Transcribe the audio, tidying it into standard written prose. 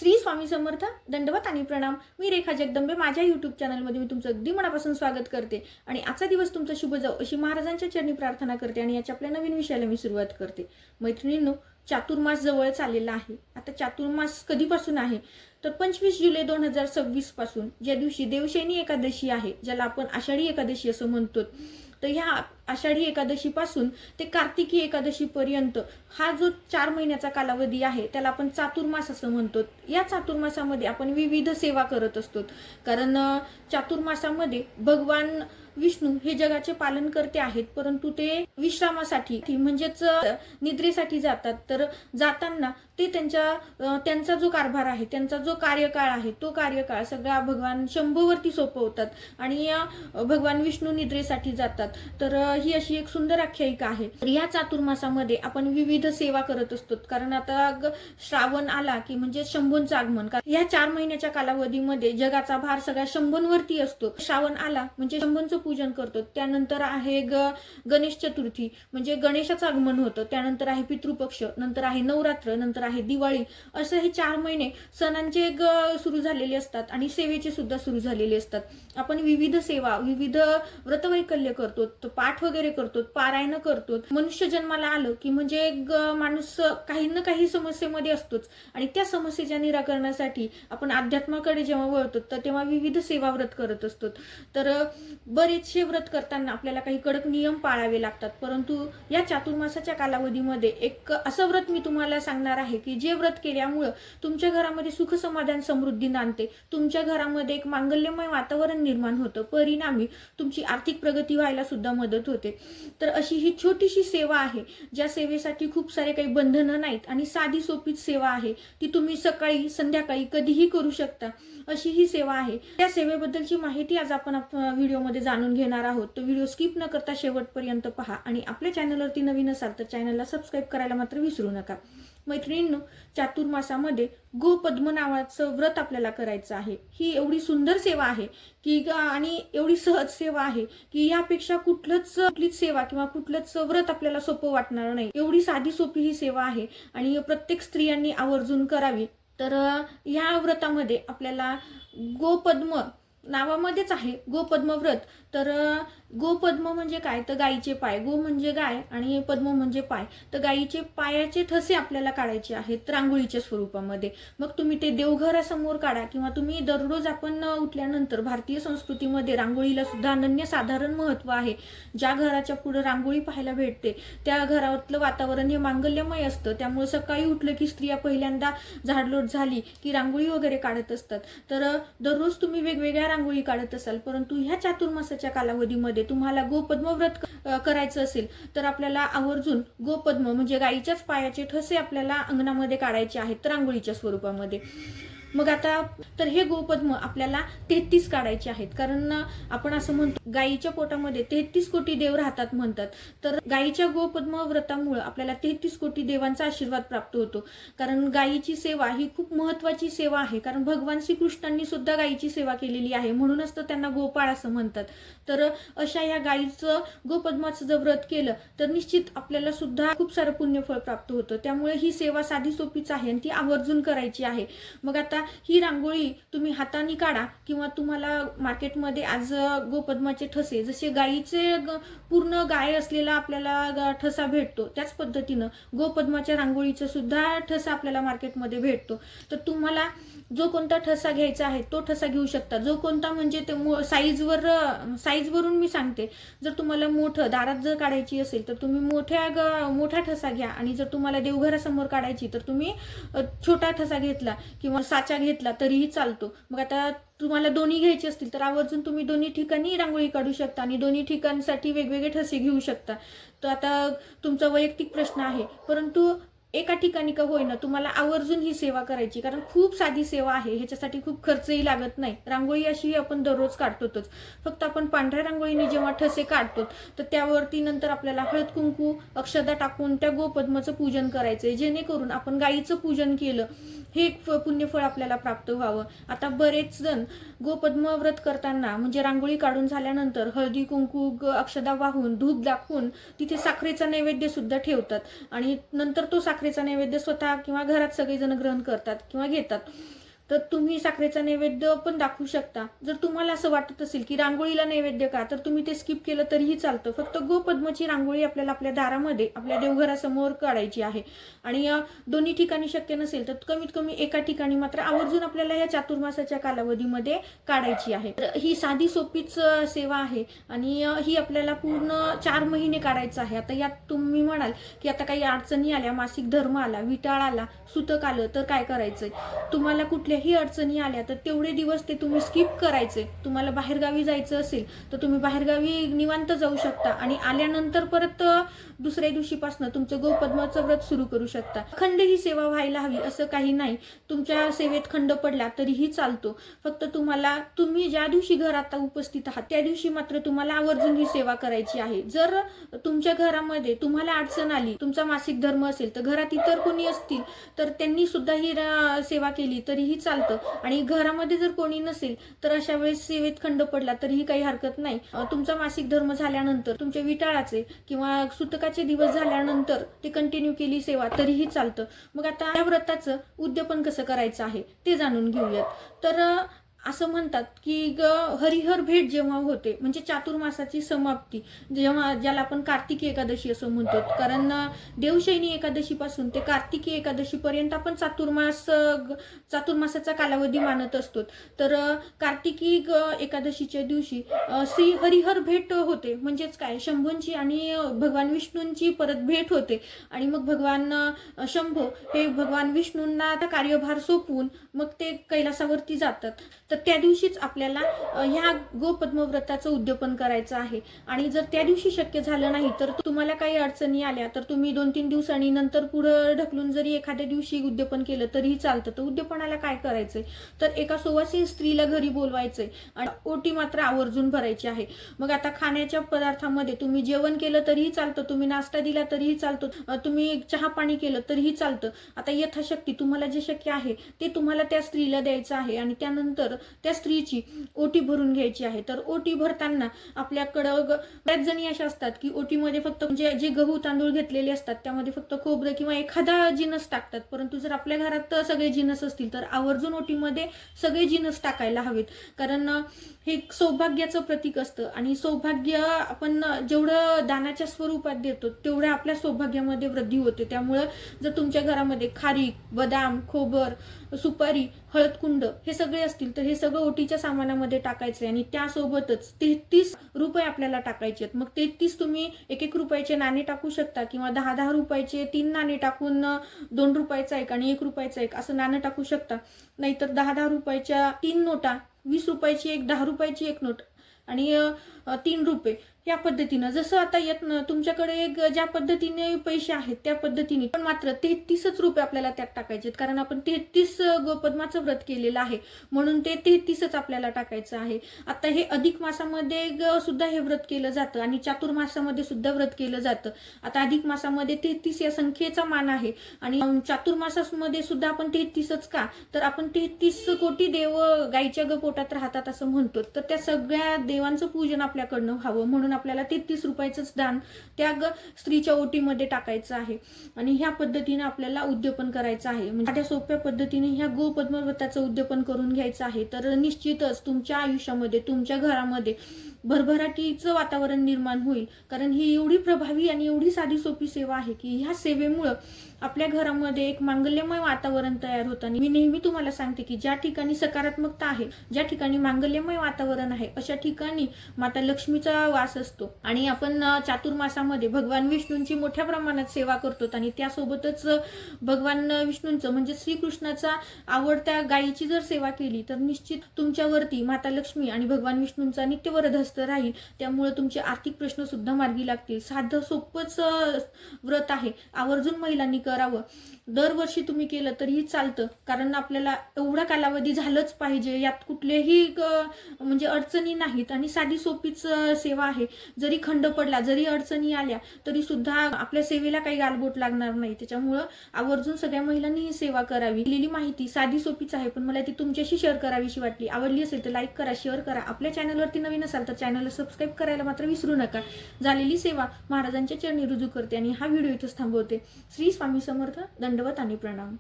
श्री स्वामी समर्थ. दंडवत आणि प्रणाम. मी रेखा जगदंबे. माझ्या यूट्यूब चॅनलमध्ये मी तुमचं अगदी मनापासून स्वागत करते आणि आजचा दिवस तुमचा शुभ जाओ अशी महाराजांच्या चरणी प्रार्थना करते आणि याच्या आपल्या नवीन विषयाला मी सुरुवात करते. मैत्रिणींनो, चातुर्मास जवळ आलेला आहे. आता चातुर्मास कधीपासून आहे तर 25 जुलै 2026 पासून, ज्या दिवशी देवशयनी एकादशी आहे, ज्याला आपण आषाढी एकादशी असं म्हणतो. तर ह्या आषाढी एकादशी पासून ते कार्तिकी एकादशी पर्यंत हा जो 4 महिन्याचा कालावधी आहे त्याला आपण चातुर्मास असं म्हणतो. या चातुर्मासामध्ये आपण विविध सेवा करत असतो. कारण चातुर्मासामध्ये भगवान विष्णू हे जगाचे पालन करते आहेत, परंतु ते विश्रामासाठी म्हणजेच निद्रेसाठी जातात. तर जाताना ते त्यांचा जो कारभार आहे, त्यांचा जो कार्यकाळ आहे, तो कार्यकाळ सगळा भगवान शंभूवरती सोपवतात आणि भगवान विष्णू निद्रेसाठी जातात. तर ही अशी एक सुंदर आख्यायिका आहे. तर या चातुर्मासामध्ये आपण विविध सेवा करत असतो. कारण आता श्रावण आला की म्हणजे शंभूंचं आगमन. या 4 महिन्याच्या कालावधीमध्ये जगाचा भार सगळ्या शंभूंवरती असतो. श्रावण आला म्हणजे शंभूंचं पूजन करतो. त्यानंतर आहे गणेश चतुर्थी म्हणजे गणेशाचं आगमन होतं. त्यानंतर आहे पितृपक्ष, नंतर आहे नवरात्र, नंतर आहे दिवाळी. असं हे 4 महिने सणांचे सुरू झालेले असतात आणि सेवेचे सुद्धा सुरू झालेले असतात. आपण विविध सेवा, विविध व्रतवैकल्य करतो, पाठ वगैरे करतो, पारायण करतो. मनुष्य जन्माला आलं की म्हणजे माणूस काही ना काही समस्येमध्ये असतोच आणि त्या समस्येच्या निराकरणासाठी आपण अध्यात्माकडे जेव्हा वळतो तर तेव्हा विविध सेवा व्रत करत असतो. तर बरेचसे व्रत करताना आपल्याला काही कडक नियम पाळावे लागतात. परंतु या चातुर्मासाच्या कालावधीमध्ये एक असं व्रत मी तुम्हाला सांगणार आहे की जे व्रत केल्यामुळं तुमच्या घरामध्ये सुख समाधान समृद्धी नांदते, तुमच्या घरामध्ये एक मांगल्यमय वातावरण निर्माण होतं, परिणामी तुमची आर्थिक प्रगती व्हायला सुद्धा मदत होते. तर अशी ही छोटीशी सेवा आहे, ज्या सेवेसाठी खूप सारे काही बंधनं नाहीत आणि साधी सोपीच सेवा आहे. ती तुम्ही सकाळी संध्याकाळी कधीही करू शकता. अशी ही सेवा आहे. त्या सेवेबद्दलची माहिती आज आपण व्हिडिओमध्ये जाणून घेणार आहोत. तो व्हिडिओ स्किप न करता शेवटपर्यंत पहा आणि आपल्या चॅनलवरती नवीन असाल तर चॅनलला सबस्क्राईब करायला मात्र विसरू नका. मैत्रिणींनो, चातुर्मासामध्ये गोपद्म नावाचं व्रत आपल्याला करायचं आहे. ही एवढी सुंदर सेवा आहे की आणि एवढी सहज सेवा आहे की यापेक्षा कुठलीच सेवा किंवा कुठलंच व्रत आपल्याला सोपं वाटणार नाही. एवढी साधी सोपी ही सेवा आहे आणि प्रत्येक स्त्रियांनी आवर्जून करावी. तर ह्या व्रतामध्ये आपल्याला गोपद्म नावामध्येच आहे गोपद्म व्रत. तर गोपद्म म्हणजे काय तर गायीचे पाय. गो म्हणजे गाय आणि पद्म म्हणजे पाय. तर गायीचे पायाचे ठसे आपल्याला काढायचे आहेत रांगोळीच्या स्वरूपामध्ये. मग तुम्ही ते देवघरासमोर काढा किंवा तुम्ही दररोज आपण उठल्यानंतर भारतीय संस्कृतीमध्ये रांगोळीला सुद्धा अनन्यसाधारण महत्त्व आहे. ज्या घराच्या पुढे रांगोळी पाहायला भेटते त्या घरातलं वातावरण हे मांगल्यमय असतं. त्यामुळे सकाळी उठलं की स्त्रिया पहिल्यांदा झाडलोट झाली की रांगोळी वगैरे काढत असतात. तर दररोज तुम्ही वेगवेगळ्या रांगोळी काढत असाल, परंतु ह्या चातुर्मासाच्या कालावधीमध्ये तुम्हाला गोपद्म व्रत करायचं असेल तर आपल्याला आवर्जून गोपद्म म्हणजे गायीच्याच पायाचे ठसे आपल्याला अंगणामध्ये काढायचे आहेत रांगोळीच्या स्वरूपामध्ये. मग आता तर हे गोपद्म आपल्याला 33 काढायचे आहेत. कारण आपण असं म्हणतो गायीच्या पोटामध्ये 33 कोटी देव राहतात म्हणतात. तर गायीच्या गोपद्म व्रतामुळे आपल्याला 33 कोटी देवांचा आशीर्वाद प्राप्त होतो. कारण गायीची सेवा ही खूप महत्वाची सेवा आहे. कारण भगवान श्रीकृष्णांनी सुद्धा गायीची सेवा केलेली आहे, म्हणूनच तर त्यांना गोपाळ असं म्हणतात. तर अशा या गायीचं गोपद्माचं जर व्रत केलं तर निश्चित आपल्याला सुद्धा खूप सारं पुण्यफळ प्राप्त होतं. त्यामुळे ही सेवा साधी सोपीच आहे आणि ती आवर्जून करायची आहे. मग आता ही रांगोळी तुम्ही हाताने काढा किंवा तुम्हाला मार्केटमध्ये आज गोपद्माचे ठसे जसे गायीचे पूर्ण गाय असलेला आपल्याला ठसा भेटतो, त्याच पद्धतीनं गोपद्माच्या रांगोळीचा सुद्धा ठसा आपल्याला मार्केटमध्ये भेटतो. तर तुम्हाला जो कोणता ठसा घ्यायचा आहे तो ठसा घेऊ शकता. जो कोणता म्हणजे ते साईजवरून मी सांगते. जर तुम्हाला मोठं दारात जर काढायची असेल तर तुम्ही मोठा ठसा घ्या आणि जर तुम्हाला देवघरासमोर काढायची तर तुम्ही छोटा ठसा घेतला किंवा साचा घेतला तरीही चालतो. मग आता तुम्हाला दोन्ही घ्यायचे असतील तर आवर्जून तुम्ही दोन्ही ठिकाणी रांगोळी काढू शकता आणि दोन्ही ठिकाणसाठी वेगवेगळे ठसे घेऊ शकता. तर आता तुमचा वैयक्तिक प्रश्न आहे, परंतु एका ठिकाणी का होईना तुम्हाला आवर्जून ही सेवा करायची. कारण खूप साधी सेवा आहे, ह्याच्यासाठी खूप खर्चही लागत नाही. रांगोळी अशी आपण दररोज काढतोच. फक्त आपण पांढऱ्या रांगोळीने जेव्हा ठसे काढतो तर त्यावरती नंतर आपल्याला हळद कुंकू अक्षदा टाकून त्या गोपद्माचं पूजन करायचंय, जेणेकरून आपण गायीचं पूजन केलं हे एक पुण्यफळ आपल्याला प्राप्त व्हावं. आता बरेच जण गोपद्म व्रत करताना म्हणजे रांगोळी काढून झाल्यानंतर हळदी कुंकू अक्षदा वाहून धूप दाखवून तिथे साखरेचा नैवेद्य सुद्धा ठेवतात आणि नंतर तो साखरेचा नैवेद्य स्वतः किंवा घरात सगळेजण ग्रहण करतात किंवा घेतात, तर तुम्ही साखरेचा नैवेद्य पण दाखवू शकता. जर तुम्हाला असं वाटत असेल की रांगोळीला नैवेद्य का, तर तुम्ही ते स्किप केलं तरीही चालतं. फक्त गोपद्माची रांगोळी आपल्याला आपल्या दारामध्ये आपल्या देवघरासमोर काढायची आहे. आणि दोन्ही ठिकाणी शक्य नसेल तर कमीत कमी एका ठिकाणी मात्र आवर्जून आपल्याला या चातुर्मासाच्या कालावधीमध्ये काढायची आहे. तर ही साधी सोपीच सेवा आहे आणि ही आपल्याला पूर्ण 4 महिने काढायचं आहे. आता यात तुम्ही म्हणाल की आता काही अडचणी आल्या, मासिक धर्म आला, विटाळ आला, सुतक आलं, तर काय करायचंय? तुम्हाला कुठल्याही अडचणी आल्या तर तेवढे दिवस ते तुम्ही स्किप करायचे. तुम्हाला बाहेरगावी जायचं असेल तर तुम्ही बाहेरगावी निवांत जाऊ शकता आणि आल्यानंतर परत दुसऱ्या दिवशीपासून तुमचं गोपद्माचं व्रत सुरू करू शकता. खंड ही सेवा व्हायला हवी असं काही नाही. तुमच्या सेवेत खंड पडला तरीही चालतो. फक्त तुम्ही ज्या दिवशी घरात उपस्थित आहात त्या दिवशी मात्र तुम्हाला आवर्जून ही सेवा करायची आहे. जर तुमच्या घरामध्ये तुम्हाला अडचण आली, तुमचा मासिक धर्म असेल, तर घरात इतर कोणी असतील तर त्यांनी सुद्धा ही सेवा केली तरीही चालतं. आणि घरामध्ये जर कोणी नसेल तर अशा वेळेस सेवेत खंड पडला तरीही काही हरकत नाही. तुमचा मासिक धर्म झाल्यानंतर, तुमच्या विटाळाचे किंवा सुतकाचे दिवस झाल्यानंतर ते कंटिन्यू केली सेवा तरीही चालतं. मग आता या व्रताचं उद्यापन कसं करायचं आहे ते जाणून घेऊयात. तर असं म्हणतात की हरिहर भेट जेव्हा होते, म्हणजे चातुर्मासाची समाप्ती, जेव्हा ज्याला आपण कार्तिकी एकादशी असं म्हणतो, कारण देवशयनी एकादशीपासून ते कार्तिकी एकादशीपर्यंत आपण चातुर्मासाचा कालावधी मानत असतो. तर कार्तिकी एकादशीच्या दिवशी श्री हरिहर भेट होते, म्हणजेच काय, शंभूंची आणि भगवान विष्णूंची परत भेट होते. आणि मग भगवान शंभू हे भगवान विष्णूंना कार्यभार सोपवून मग ते कैलासावरती जातात. तर त्या दिवशीच आपल्याला ह्या गोपद्मव्रताचं उद्यापन करायचं आहे. आणि जर त्या दिवशी शक्य झालं नाही तर तुम्हाला काही अडचणी आल्या तर तुम्ही 2-3 दिवसांनी नंतर पुढे ढकलून जरी एखाद्या दिवशी उद्यापन केलं तरीही चालतं. तर उद्यापनाला काय करायचंय, तर एका सुवासिनी स्त्रीला घरी बोलवायचंय आणि ओटी मात्र आवर्जून भरायची आहे. मग आता खाण्याच्या पदार्थामध्ये तुम्ही जेवण केलं तरीही चालतं, तुम्ही नाश्ता दिला तरीही चालतो, तुम्ही चहा पाणी केलं तरीही चालतं. आता यथाशक्ती तुम्हाला जे शक्य आहे ते तुम्हाला त्या स्त्रीला द्यायचं आहे. आणि त्यानंतर त्या स्त्रीची ओटी भरून घ्यायची आहे. तर ओटी भरताना आपल्याकडं बऱ्याच जणी अशा असतात की ओटीमध्ये फक्त जे गहू तांदूळ घेतलेले असतात त्यामध्ये फक्त खोबरं किंवा एखादा जिन्नस टाकतात. परंतु जर आपल्या घरात सगळे जिन्नस असतील तर आवर्जून ओटीमध्ये सगळे जिन्नस टाकायला हवेत. कारण हे सौभाग्याचं प्रतीक असतं आणि सौभाग्य आपण जेवढं दानाच्या स्वरूपात देतो तेवढं आपल्या सौभाग्यामध्ये वृद्धी होते. त्यामुळं जर तुमच्या घरामध्ये खारीक, बदाम, खोबर, सुपारी, हळदकुंड हे सगळे असतील तर हे सगळं ओटीच्या सामानामध्ये टाकायचे. आणि त्यासोबतच 33 रुपये आपल्याला टाकायचे आहेत. मग 33 तुम्ही 1-1 रुपयाचे नाणे टाकू शकता किंवा 10-10 रुपयाचे 3 नाणे टाकून 2 रुपयाचा एक आणि 1 रुपयाचा एक असं नाणं टाकू शकता. नाहीतर 10-10 रुपयाच्या 3 नोटा, 20 रुपयाची एक, 10 रुपयाची एक नोट आणि 3 रुपये, या पद्धतीनं जसं आता तुमच्याकडे ज्या पद्धतीने पैसे आहेत त्या पद्धतीने, पण मात्र 33च रुपये आपल्याला त्यात टाकायचे आहेत. कारण आपण 33 गोपद्माचं व्रत केलेलं आहे म्हणून ते 33च आपल्याला टाकायचं आहे. आता हे अधिक मासामध्ये सुद्धा हे व्रत केलं जातं आणि चातुर्मासामध्ये सुद्धा व्रत केलं जातं. आता अधिक मासामध्ये 33 या संख्येचा मान आहे आणि चातुर्मासामध्ये सुद्धा आपण 33च का, तर आपण 33 कोटी देव गाईच्या पोटात राहतात असं म्हणतो. तर त्या सगळ्या देवांचं पूजन आपल्याकडनं व्हावं म्हणून आपल्याला 33 रुपयाचंच दान त्या स्त्रीच्या ओटीमध्ये टाकायचं आहे. आणि ह्या पद्धतीने आपल्याला उद्यापन करायचं आहे. म्हणजे सोप्या पद्धतीने ह्या गोपद्मव्रताचं उद्यापन करून घ्यायचं आहे. तर निश्चितच तुमच्या आयुष्यामध्ये, तुमच्या घरामध्ये भरभराटीचं वातावरण निर्माण होईल. कारण ही एवढी प्रभावी आणि एवढी साधी सोपी सेवा आहे की ह्या सेवेमुळं आपल्या घरामध्ये एक मांगल्यमय वातावरण तयार होतं. आणि मी नेहमी तुम्हाला सांगते की ज्या ठिकाणी सकारात्मकता आहे, ज्या ठिकाणी मांगल्यमय वातावरण आहे, अशा ठिकाणी माता लक्ष्मीचा वास असतो. आणि आपण चातुर्मासामध्ये भगवान विष्णूंची मोठ्या प्रमाणात सेवा करतो आणि त्यासोबतच भगवान विष्णूंचं म्हणजे श्रीकृष्णाचा आवडत्या गायीची जर सेवा केली तर निश्चित तुमच्यावरती माता लक्ष्मी आणि भगवान विष्णूंचा नित्यवरद हस्त राहील. त्यामुळे तुमचे आर्थिक प्रश्न सुद्धा मार्गी लागतील. साधं सोपंच व्रत आहे, आवर्जून महिलांनी करावं. दरवर्षी तुम्ही केलं तरीही चालतं, कारण आपल्याला एवढा कालावधी झालंच पाहिजे, यात कुठलेही म्हणजे अडचणी नाहीत आणि साधी सोपीच सेवा आहे. जरी खंड पडला, जरी अडचणी आल्या तरी सुद्धा आपल्या सेवेला काही गालबोट लागणार नाही. त्याच्यामुळं आवर्जून सगळ्या महिलांनी ही सेवा करावी. दिलेली माहिती साधी सोपीच आहे पण मला ती तुमच्याशी शेअर करावीशी वाटली. आवडली असेल तर लाईक करा, शेअर करा. आपल्या चॅनलवरती नवीन असाल तर चॅनलला सबस्क्राईब करायला मात्र विसरू नका. झालेली सेवा महाराजांच्या चरणी रुजू करते आणि हा व्हिडिओ इथेच थांबवते. श्री स्वामी स्वामी समर्थ. दंडवत आणि प्रणाम.